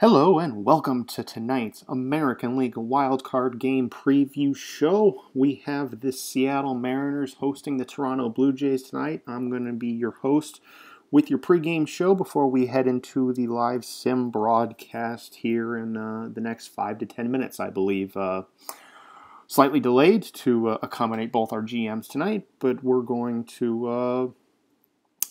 Hello and welcome to tonight's American League wildcard game preview show. We have the Seattle Mariners hosting the Toronto Blue Jays tonight. I'm going to be your host with your pregame show before we head into the live sim broadcast here in the next 5 to 10 minutes, I believe. Slightly delayed to accommodate both our GMs tonight, but we're going to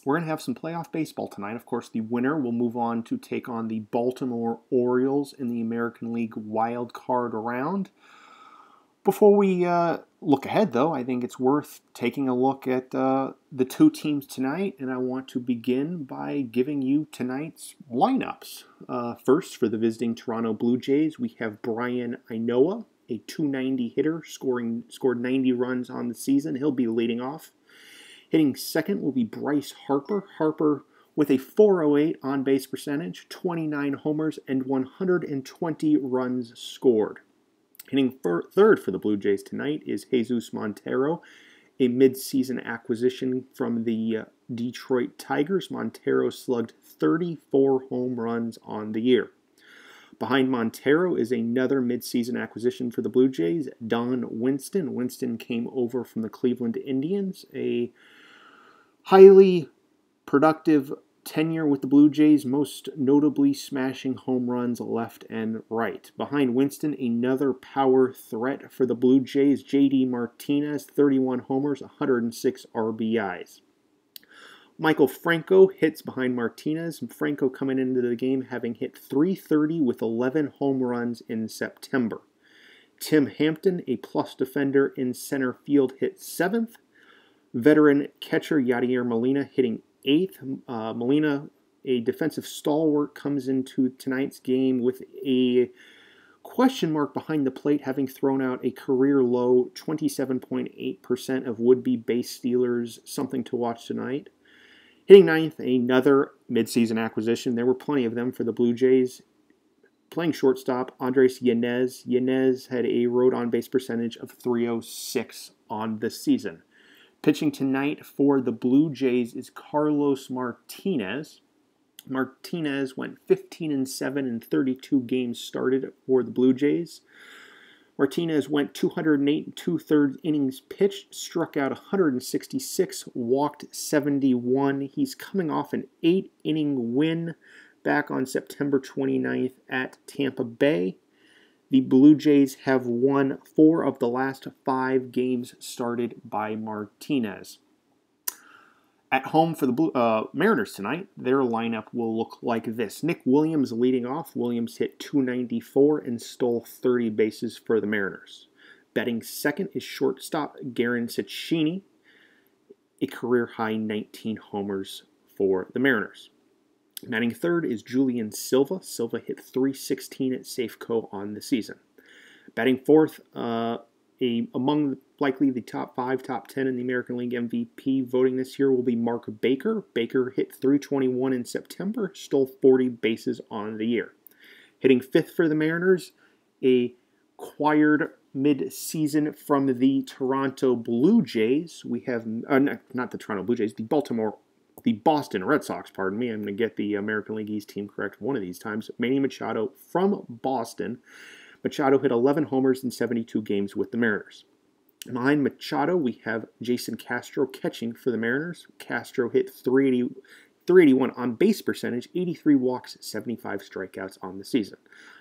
have some playoff baseball tonight. Of course, the winner will move on to take on the Baltimore Orioles in the American League wild card round. Before we look ahead, though, I think it's worth taking a look at the two teams tonight, and I want to begin by giving you tonight's lineups. First, for the visiting Toronto Blue Jays, we have Brian Inoa, a .290 hitter, scored 90 runs on the season. He'll be leading off. Hitting second will be Bryce Harper. Harper with a .408 on-base percentage, 29 homers, and 120 runs scored. Hitting third for the Blue Jays tonight is Jesus Montero, a mid-season acquisition from the Detroit Tigers. Montero slugged 34 home runs on the year. Behind Montero is another midseason acquisition for the Blue Jays, Don Winston. Winston came over from the Cleveland Indians, a highly productive tenure with the Blue Jays, most notably smashing home runs left and right. Behind Winston, another power threat for the Blue Jays, J.D. Martinez, 31 homers, 106 RBIs. Michael Franco hits behind Martinez. Franco coming into the game having hit .330 with 11 home runs in September. Tim Hampton, a plus defender in center field, hit 7th. Veteran catcher Yadier Molina hitting 8th. Molina, a defensive stalwart, comes into tonight's game with a question mark behind the plate, having thrown out a career low 27.8% of would-be base stealers. Something to watch tonight. Hitting 9th, another midseason acquisition. There were plenty of them for the Blue Jays. Playing shortstop, Andres Yanez. Yanez had a road on-base percentage of .306 on the season. Pitching tonight for the Blue Jays is Carlos Martinez. Martinez went 15-7 in 32 games started for the Blue Jays. Martinez went 208 2/3 innings pitched, struck out 166, walked 71. He's coming off an 8-inning win back on September 29th at Tampa Bay. The Blue Jays have won 4 of the last 5 games started by Martinez. At home for the Mariners tonight, their lineup will look like this. Nick Williams leading off. Williams hit .294 and stole 30 bases for the Mariners. Batting second is shortstop Garen Cecchini, a career-high 19 homers for the Mariners. Batting third is Julian Silva. Silva hit .316 at Safeco on the season. Batting fourth, among likely the top 5, top 10 in the American League MVP voting this year will be Mark Baker. Baker hit .321 in September, stole 40 bases on the year. Hitting fifth for the Mariners, a acquired mid-season from the Toronto Blue Jays. We have, not the Toronto Blue Jays, the Boston Red Sox, pardon me. I'm going to get the American League East team correct one of these times. Manny Machado from Boston. Machado hit 11 homers in 72 games with the Mariners. Behind Machado, we have Jason Castro catching for the Mariners. Castro hit .381 on base percentage, 83 walks, 75 strikeouts on the season.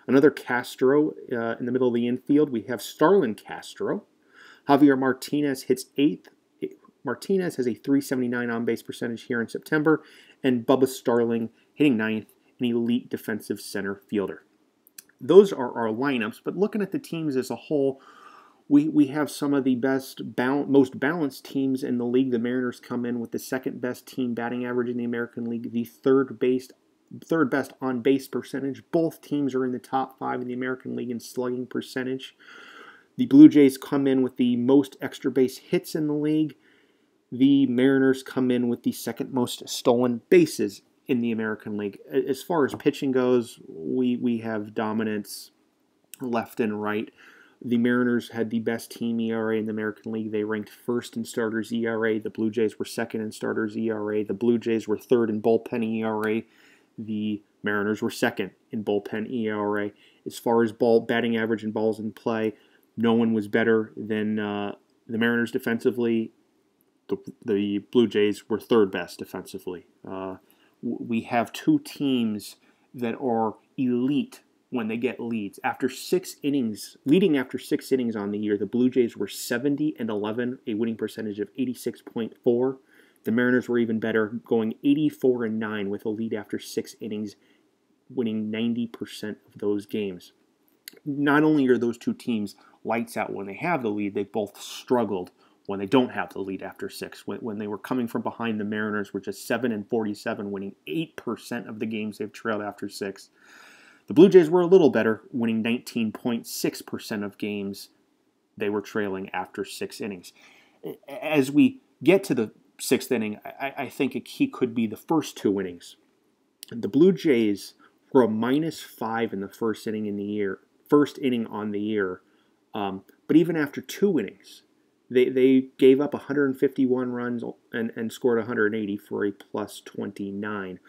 Another Castro in the middle of the infield, we have Starlin Castro. Javier Martinez hits 8th. Martinez has a .379 on base percentage here in September, and Bubba Starling hitting 9th, an elite defensive center fielder. Those are our lineups, but looking at the teams as a whole, we have some of the most balanced teams in the league. The Mariners come in with the second best team batting average in the American League, the third best on base percentage. Both teams are in the top 5 in the American League in slugging percentage. The Blue Jays come in with the most extra base hits in the league. The Mariners come in with the second most stolen bases in the American League. As far as pitching goes, we have dominance left and right. The Mariners had the best team ERA in the American League. They ranked first in starters ERA. The Blue Jays were second in starters ERA. The Blue Jays were third in bullpen ERA. The Mariners were second in bullpen ERA. As far as batting average and balls in play, no one was better than the Mariners defensively. The Blue Jays were third best defensively. We have two teams that are elite when they get leads. After 6 innings, leading after 6 innings on the year, the Blue Jays were 70-11, a winning percentage of 86.4. The Mariners were even better, going 84-9 with a lead after 6 innings, winning 90% of those games. Not only are those two teams lights out when they have the lead, they both struggled when they don't have the lead after 6. When they were coming from behind, the Mariners were just 7-47, winning 8% of the games they've trailed after 6. The Blue Jays were a little better, winning 19.6% of games they were trailing after 6 innings. As we get to the 6th inning, I think a key could be the first 2 innings. The Blue Jays were a -5 in the first inning on the year. But even after 2 innings, they gave up 151 runs and scored 180 for a +29.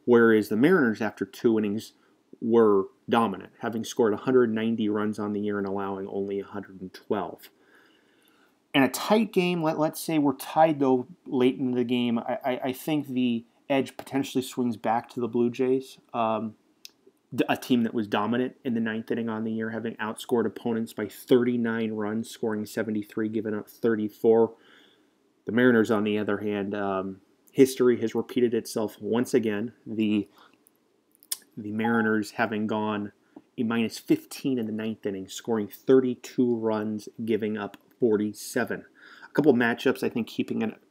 Whereas the Mariners, after 2 innings, were dominant, having scored 190 runs on the year and allowing only 112. In a tight game, let's say we're tied, though, late in the game, I think the edge potentially swings back to the Blue Jays, a team that was dominant in the 9th inning on the year, having outscored opponents by 39 runs, scoring 73, giving up 34. The Mariners, on the other hand, history has repeated itself once again. The Mariners having gone a -15 in the 9th inning, scoring 32 runs, giving up 47. A couple of matchups I think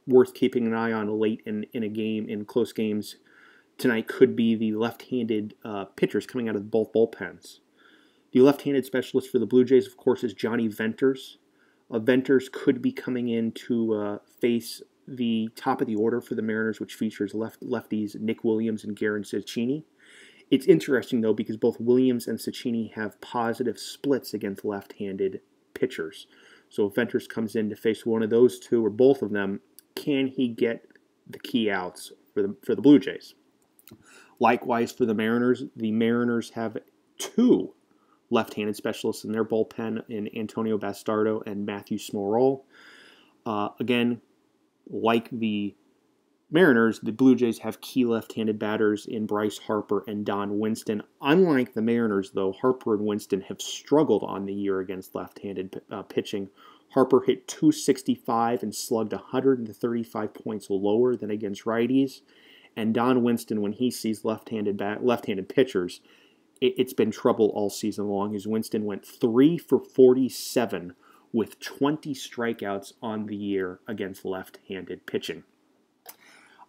worth keeping an eye on late in a game, in close games tonight, could be the left-handed pitchers coming out of both bullpens. The left-handed specialist for the Blue Jays, of course, is Johnny Venters. Venters could be coming in to face the top of the order for the Mariners, which features lefties Nick Williams and Garen Cecchini. It's interesting, though, because both Williams and Cecchini have positive splits against left-handed pitchers. So if Venters comes in to face one of those two or both of them, can he get the key outs for the Blue Jays? Likewise, for the Mariners have 2 left-handed specialists in their bullpen in Antonio Bastardo and Matthew Smorol. Again, like the Mariners, the Blue Jays have key left-handed batters in Bryce Harper and Don Winston. Unlike the Mariners, though, Harper and Winston have struggled on the year against left-handed pitching. Harper hit .265 and slugged 135 points lower than against righties. And Don Winston, when he sees left-handed pitchers, it's been trouble all season long, as Winston went 3 for 47 with 20 strikeouts on the year against left-handed pitching.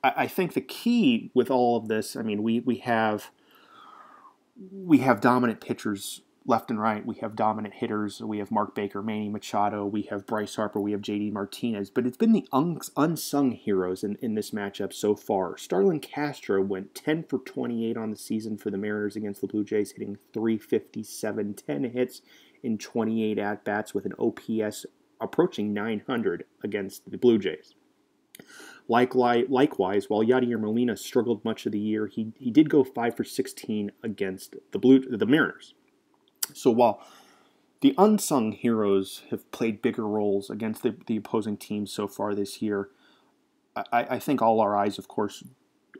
I think the key with all of this, I mean, we have dominant pitchers left and right. We have dominant hitters. We have Mark Baker, Manny Machado. We have Bryce Harper. We have J.D. Martinez. But it's been the unsung heroes in this matchup so far. Starlin Castro went 10 for 28 on the season for the Mariners against the Blue Jays, hitting .357, 10 hits in 28 at-bats with an OPS approaching 900 against the Blue Jays. Likewise, while Yadier Molina struggled much of the year, he did go 5 for 16 against the Mariners. So while the unsung heroes have played bigger roles against the opposing teams so far this year, I think all our eyes, of course,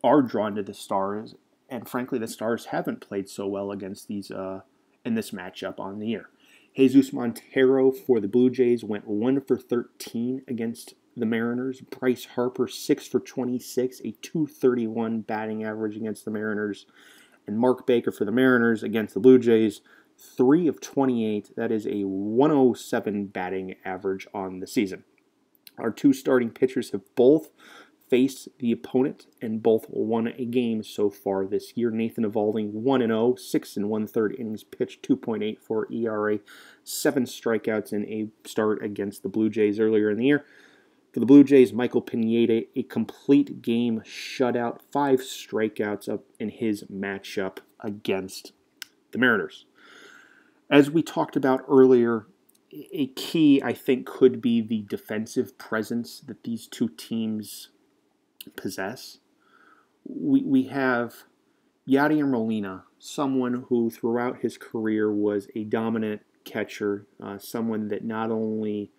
are drawn to the Stars, and frankly, the Stars haven't played so well against these in this matchup on the year. Jesus Montero for the Blue Jays went 1 for 13 against the Mariners. Bryce Harper 6 for 26, a .231 batting average against the Mariners. And Mark Baker for the Mariners against the Blue Jays, 3 of 28. That is a .107 batting average on the season. Our 2 starting pitchers have both faced the opponent and both won a game so far this year. Nathan Eovaldi 1-0, 6 1/3 innings pitched, 2.84 ERA, 7 strikeouts in a start against the Blue Jays earlier in the year. For the Blue Jays, Michael Pineda, a complete game shutout, 5 strikeouts up in his matchup against the Mariners. As we talked about earlier, a key, I think, could be the defensive presence that these two teams possess. We have Yadier Molina, someone who throughout his career was a dominant catcher, someone that not only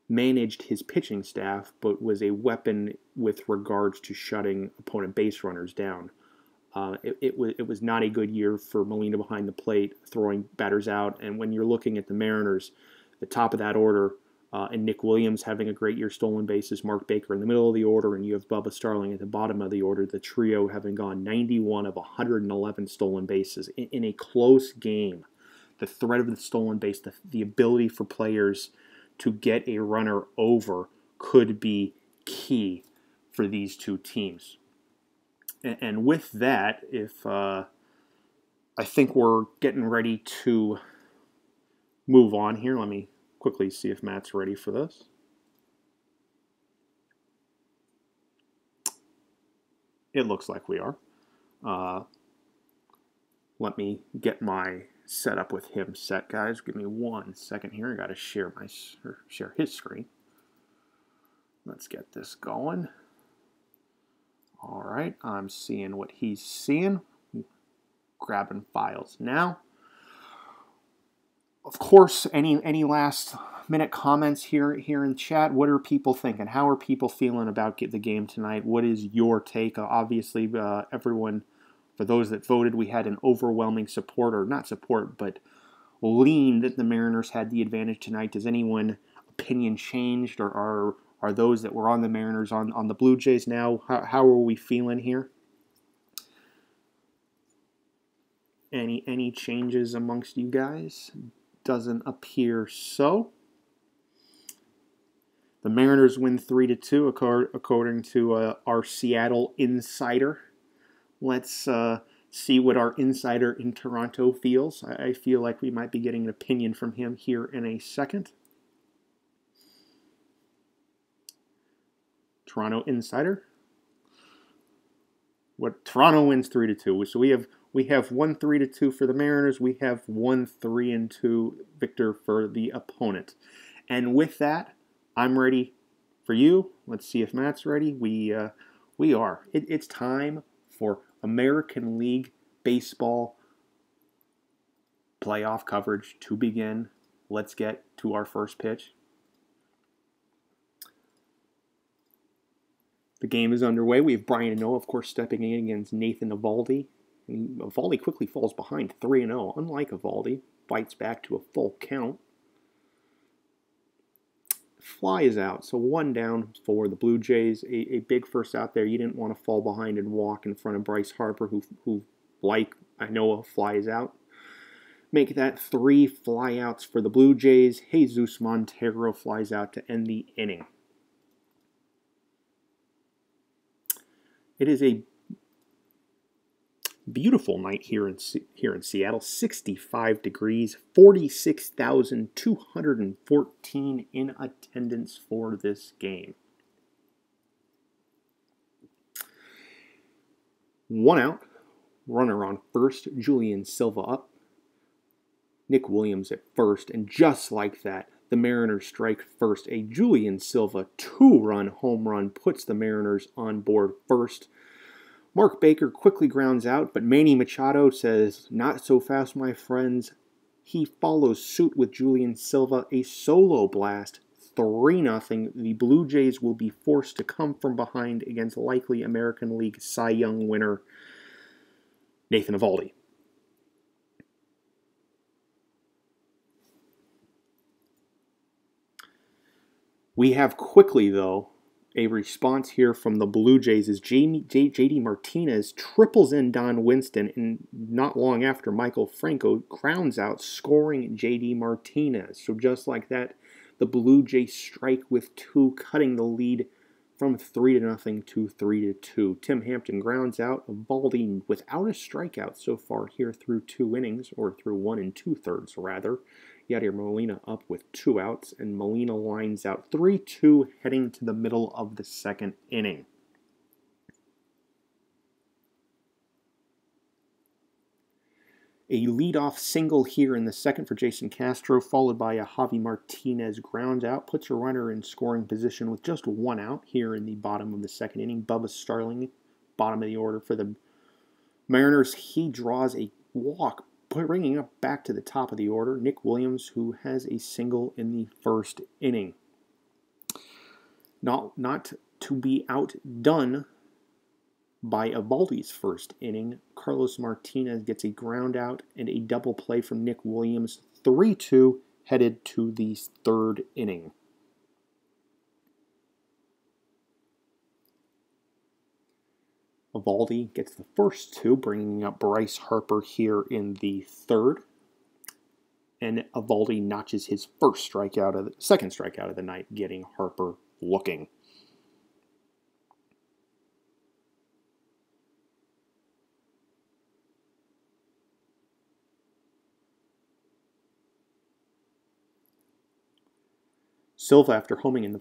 managed his pitching staff, but was a weapon with regards to shutting opponent base runners down. It was not a good year for Molina behind the plate, throwing batters out. And when you're looking at the Mariners, the top of that order, and Nick Williams having a great year, stolen bases, Mark Baker in the middle of the order, and you have Bubba Starling at the bottom of the order, the trio having gone 91 of 111 stolen bases in a close game. The threat of the stolen base, the ability for players to get a runner over could be key for these two teams. And with that, if I think we're getting ready to move on here. Let me quickly see if Matt's ready for this. It looks like we are. Let me get my setup with him set, guys. Give me 1 second here. I got to share his screen. Let's get this going. All right, I'm seeing what he's seeing. Grabbing files now. Of course, any last minute comments here in chat? What are people thinking? How are people feeling about the game tonight? What is your take? Obviously, everyone, for those that voted, we had an overwhelming support, or not support, but lean that the Mariners had the advantage tonight. Does anyone opinion changed, or are those that were on the Mariners on the Blue Jays now? How are we feeling here? Any changes amongst you guys? Doesn't appear so. The Mariners win 3-2 according to our Seattle insider. Let's see what our insider in Toronto feels. I feel like we might be getting an opinion from him here in a second. Toronto insider. What Toronto wins 3-2. So we have 1 3-2 for the Mariners. We have 1 3-2 victor for the opponent. And with that, I'm ready for you. Let's see if Matt's ready. We are. It's time for American League Baseball playoff coverage to begin. Let's get to our first pitch. The game is underway. We have Brian Noah, of course, stepping in against Nathan Eovaldi. Eovaldi quickly falls behind 3-0. Unlike Eovaldi, fights back to a full count. Fly is out, so 1 down for the Blue Jays. A big first out there. You didn't want to fall behind and walk in front of Bryce Harper, who like Noah, flies out. Make that 3 flyouts for the Blue Jays. Jesus Montero flies out to end the inning. It is a beautiful night here in Seattle. 65 degrees, 46,214 in attendance for this game. 1 out, runner on first, Julian Silva up. Nick Williams at first, and just like that, the Mariners strike first. A Julian Silva 2-run home run puts the Mariners on board first. Mark Baker quickly grounds out, but Manny Machado says, "Not so fast, my friends." He follows suit with Julian Silva, a solo blast, 3-0. The Blue Jays will be forced to come from behind against likely American League Cy Young winner Nathan Eovaldi. We have quickly, though, a response here from the Blue Jays as J.D. Martinez triples in Don Winston, and not long after, Michael Franco grounds out, scoring J.D. Martinez. So just like that, the Blue Jays strike with 2, cutting the lead from 3-0 to 3-2. Tim Hampton grounds out. Eovaldi without a strikeout so far here through 2 innings, or through 1 2/3 rather. Yadier Molina up with 2 outs, and Molina lines out 3-2 heading to the middle of the 2nd inning. A leadoff single here in the 2nd for Jason Castro, followed by a Javi Martinez ground out, puts a runner in scoring position with just 1 out here in the bottom of the 2nd inning. Bubba Starling, bottom of the order for the Mariners, he draws a walk, bringing up back to the top of the order, Nick Williams, who has a single in the first inning. Not to be outdone by Eovaldi's first inning, Carlos Martinez gets a ground out and a double play from Nick Williams, 3-2, headed to the third inning. Eovaldi gets the first two, bringing up Bryce Harper here in the third. And Eovaldi notches his second strikeout of the night, getting Harper looking. Silva, after homering in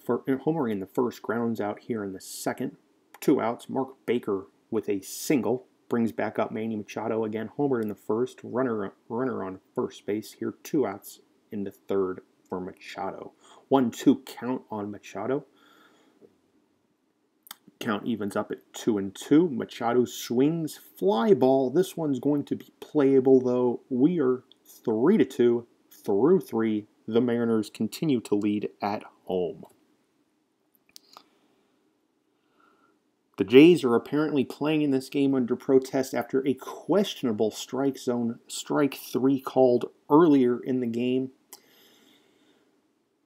the first, grounds out here in the second. 2 outs. Mark Baker with a single brings back up Manny Machado again. Homered in the first. Runner on first base here. 2 outs in the third for Machado. 1-2 count on Machado. Count evens up at 2-2. Machado swings, fly ball. This one's going to be playable, though. We are 3-2 through 3. The Mariners continue to lead at home. The Jays are apparently playing in this game under protest after a questionable strike 3 called earlier in the game.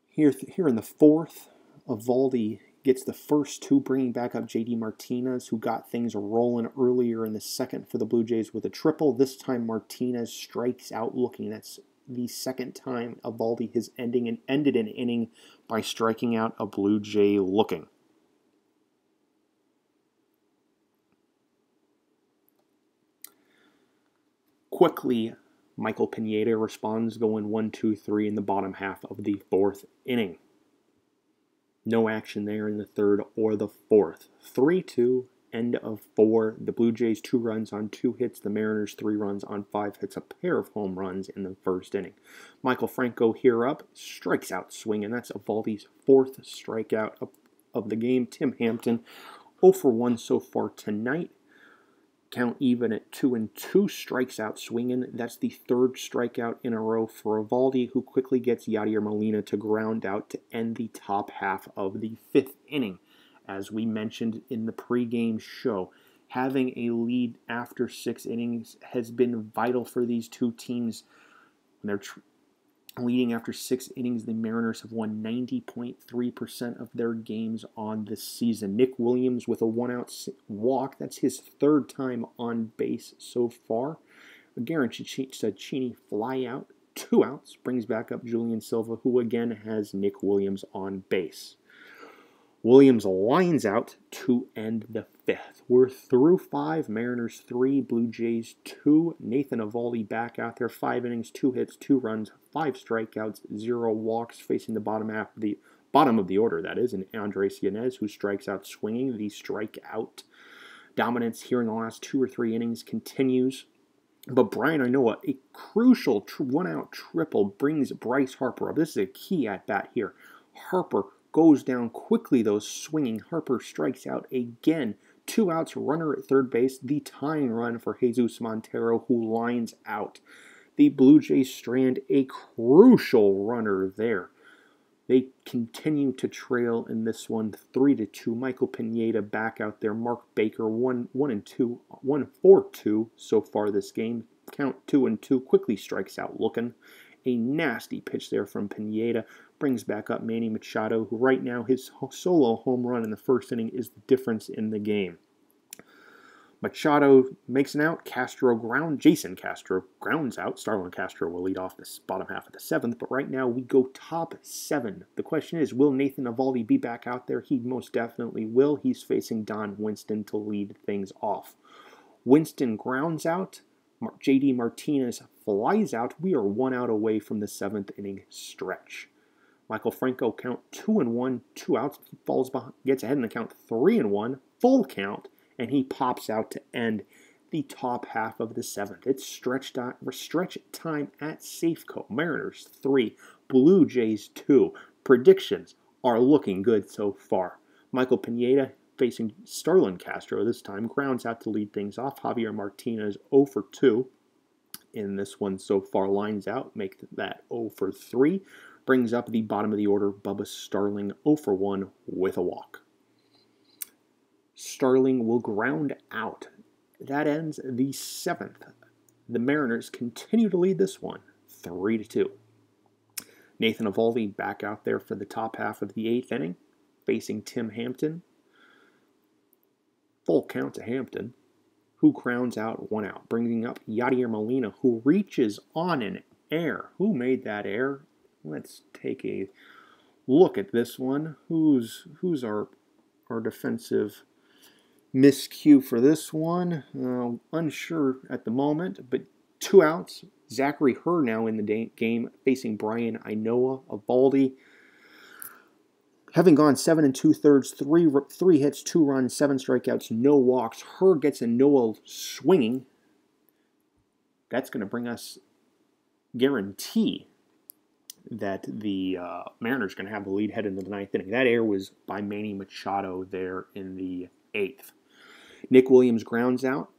Here in the fourth, Eovaldi gets the first two, bringing back up J.D. Martinez, who got things rolling earlier in the second for the Blue Jays with a triple. This time Martinez strikes out looking. That's the second time Eovaldi has ended an inning by striking out a Blue Jay looking. Quickly, Michael Pineda responds, going 1-2-3 in the bottom half of the fourth inning. No action there in the third or the fourth. 3-2, end of 4. The Blue Jays 2 runs on 2 hits. The Mariners 3 runs on 5 hits. A pair of home runs in the first inning. Michael Franco here up, strikes out swinging. That's Eovaldi's 4th strikeout of the game. Tim Hampton 0 for 1 so far tonight. Count even at 2-2, strikes out swinging. That's the 3rd strikeout in a row for Eovaldi, who quickly gets Yadier Molina to ground out to end the top half of the 5th inning. As we mentioned in the pregame show, having a lead after 6 innings has been vital for these two teams. When they're leading after 6 innings, the Mariners have won 90.3% of their games on this season. Nick Williams with a 1-out walk. That's his 3rd time on base so far. A Guaranchini fly out. 2 outs. Brings back up Julian Silva, who again has Nick Williams on base. Williams lines out to end the 5th. We're through 5. Mariners 3, Blue Jays 2. Nathan Eovaldi back out there. 5 innings, 2 hits, 2 runs, 5 strikeouts, 0 walks, facing the bottom of the order, that is, and Andres Yanez, who strikes out swinging. The strikeout dominance here in the last 2 or 3 innings continues. But Brian Anoa, a crucial 1-out triple, brings Bryce Harper up. This is a key at-bat here. Harper goes down quickly, though, swinging. Harper strikes out again. 2 outs, runner at third base. The tying run for Jesus Montero, who lines out. The Blue Jays strand a crucial runner there. They continue to trail in this one, 3-2. Michael Pineda back out there. Mark Baker, 1-4-2 so far this game. Count 2-2. Quickly strikes out looking. A nasty pitch there from Pineda. Brings back up Manny Machado, who right now his solo home run in the first inning is the difference in the game. Machado makes an out. Jason Castro grounds out. Starlin Castro will lead off this bottom half of the 7th, but right now we go top 7. The question is, will Nathan Eovaldi be back out there? He most definitely will. He's facing Don Winston to lead things off. Winston grounds out. J.D. Martinez flies out. We are 1 out away from the 7th inning stretch. Michael Franco count 2-1, 2 outs, falls behind, gets ahead in the count 3-1, full count, and he pops out to end the top half of the 7th. It's stretch time at Safeco. Mariners 3, Blue Jays 2. Predictions are looking good so far. Michael Pineda facing Starlin Castro this time. Grounds out to lead things off. Javier Martinez 0 for 2 in this one so far. Lines out, make that 0 for 3. Brings up the bottom of the order, Bubba Starling 0 for 1 with a walk. Starling will ground out. That ends the 7th. The Mariners continue to lead this one, 3-2. Nathan Eovaldi back out there for the top half of the 8th inning, facing Tim Hampton. Full count to Hampton, who grounds out 1 out, bringing up Yadier Molina, who reaches on an error. Who made that error? Let's take a look at this one. Who's our defensive miscue for this one? Unsure at the moment, but 2 outs. Zachary Herr now in the game, facing Brian Inoa. Eovaldi, having gone 7 2/3, 3 hits, 2 runs, 7 strikeouts, no walks. Herr gets Inoa swinging. That's going to bring us guarantee that the Mariners are going to have the lead head into the 9th inning. That error was by Manny Machado there in the 8th. Nick Williams grounds out.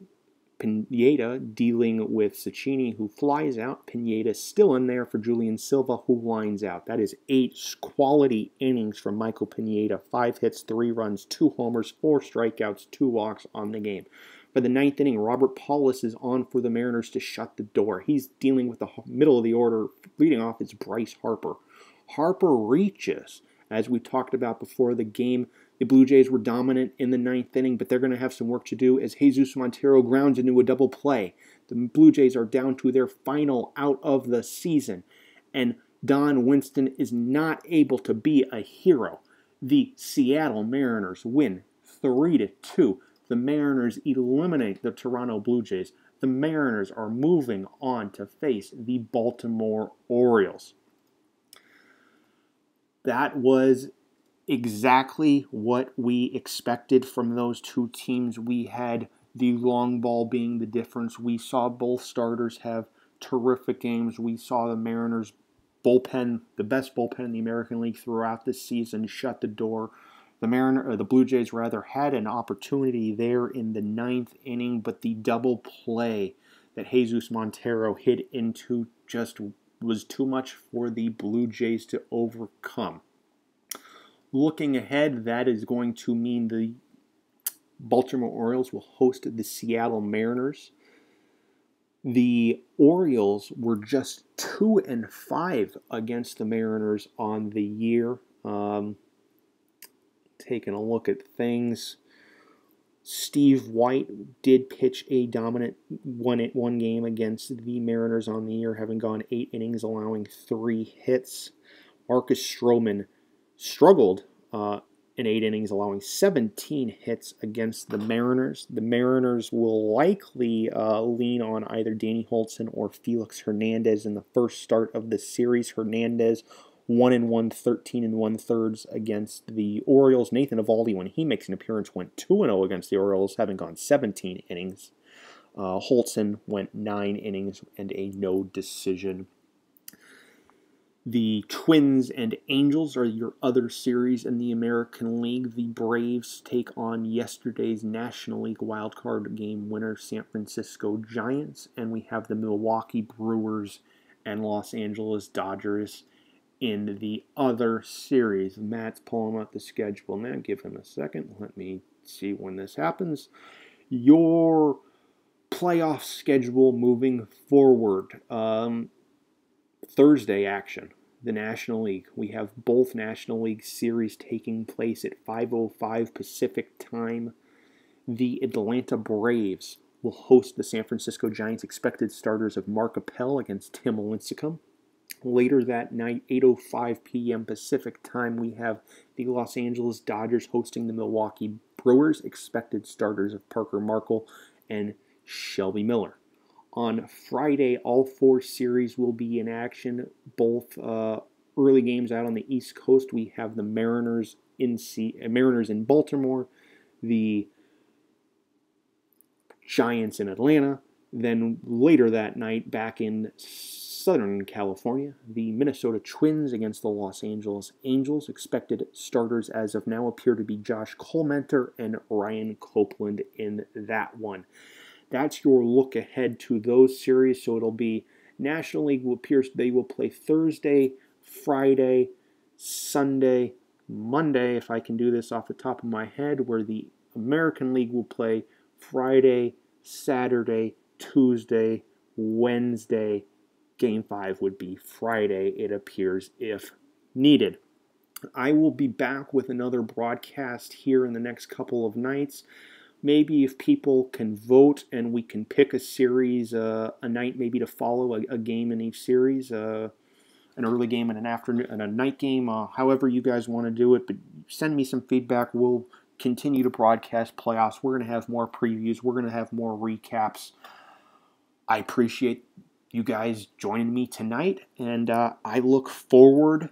Pineda dealing with Cecchini, who flies out. Pineda still in there for Julian Silva, who lines out. That is 8 quality innings from Michael Pineda. 5 hits, 3 runs, 2 homers, 4 strikeouts, 2 walks on the game. For the 9th inning, Robert Paulus is on for the Mariners to shut the door. He's dealing with the middle of the order. Leading off is Bryce Harper. Harper reaches. As we talked about before the game, the Blue Jays were dominant in the 9th inning, but they're going to have some work to do as Jesus Montero grounds into a double play. The Blue Jays are down to their final out of the season, and Don Winston is not able to be a hero. The Seattle Mariners win 3-2. The Mariners eliminate the Toronto Blue Jays. The Mariners are moving on to face the Baltimore Orioles. That was exactly what we expected from those two teams. We had the long ball being the difference. We saw both starters have terrific games. We saw the Mariners bullpen, the best bullpen in the American League throughout the season, shut the door. The Blue Jays had an opportunity there in the 9th inning, but the double play that Jesus Montero hit into just was too much for the Blue Jays to overcome. Looking ahead, that is going to mean the Baltimore Orioles will host the Seattle Mariners. The Orioles were just 2-5 against the Mariners on the year. Taking a look at things, Steve White did pitch a dominant one game against the Mariners on the year, having gone 8 innings, allowing 3 hits. Marcus Stroman struggled in 8 innings, allowing 17 hits against the Mariners. The Mariners will likely lean on either Danny Holtzen or Felix Hernandez in the first start of the series. Hernandez 1-1, 13 1/3 against the Orioles. Nathan Eovaldi, when he makes an appearance, went 2-0 against the Orioles, having gone 17 innings. Holtzen went 9 innings and a no decision. The Twins and Angels are your other series in the American League. The Braves take on yesterday's National League wildcard game winner, San Francisco Giants. And we have the Milwaukee Brewers and Los Angeles Dodgers in the other series. Matt's pulling up the schedule now. Give him a second. Let me see when this happens. Your playoff schedule moving forward. Thursday action, the National League. We have both National League series taking place at 5:05 Pacific time. The Atlanta Braves will host the San Francisco Giants. Expected starters of Mark Appel against Tim Lincecum. Later that night, 8:05 p.m. Pacific time, we have the Los Angeles Dodgers hosting the Milwaukee Brewers. Expected starters of Parker Markle and Shelby Miller. On Friday, all 4 series will be in action. Both early games out on the East Coast. We have the Mariners in Baltimore, the Giants in Atlanta. Then later that night, back in Southern California, the Minnesota Twins against the Los Angeles Angels. Expected starters as of now appear to be Josh Collmenter and Ryan Copeland in that one. That's your look ahead to those series. So it'll be National League appears they will play Thursday, Friday, Sunday, Monday, if I can do this off the top of my head, where the American League will play Friday, Saturday, Tuesday, Wednesday. Game 5 would be Friday, it appears, if needed. I will be back with another broadcast here in the next couple of nights. Maybe if people can vote and we can pick a series, a night maybe to follow, a game in each series, an early game and an afternoon and a night game, however you guys want to do it. But send me some feedback. We'll continue to broadcast playoffs. We're going to have more previews. We're going to have more recaps. I appreciate you guys joining me tonight, and I look forward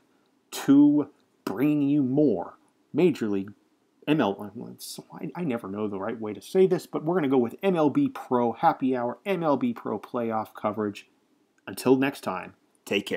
to bringing you more Major League MLB. I never know the right way to say this, but we're going to go with MLB Pro Happy Hour, MLB Pro playoff coverage. Until next time, take care.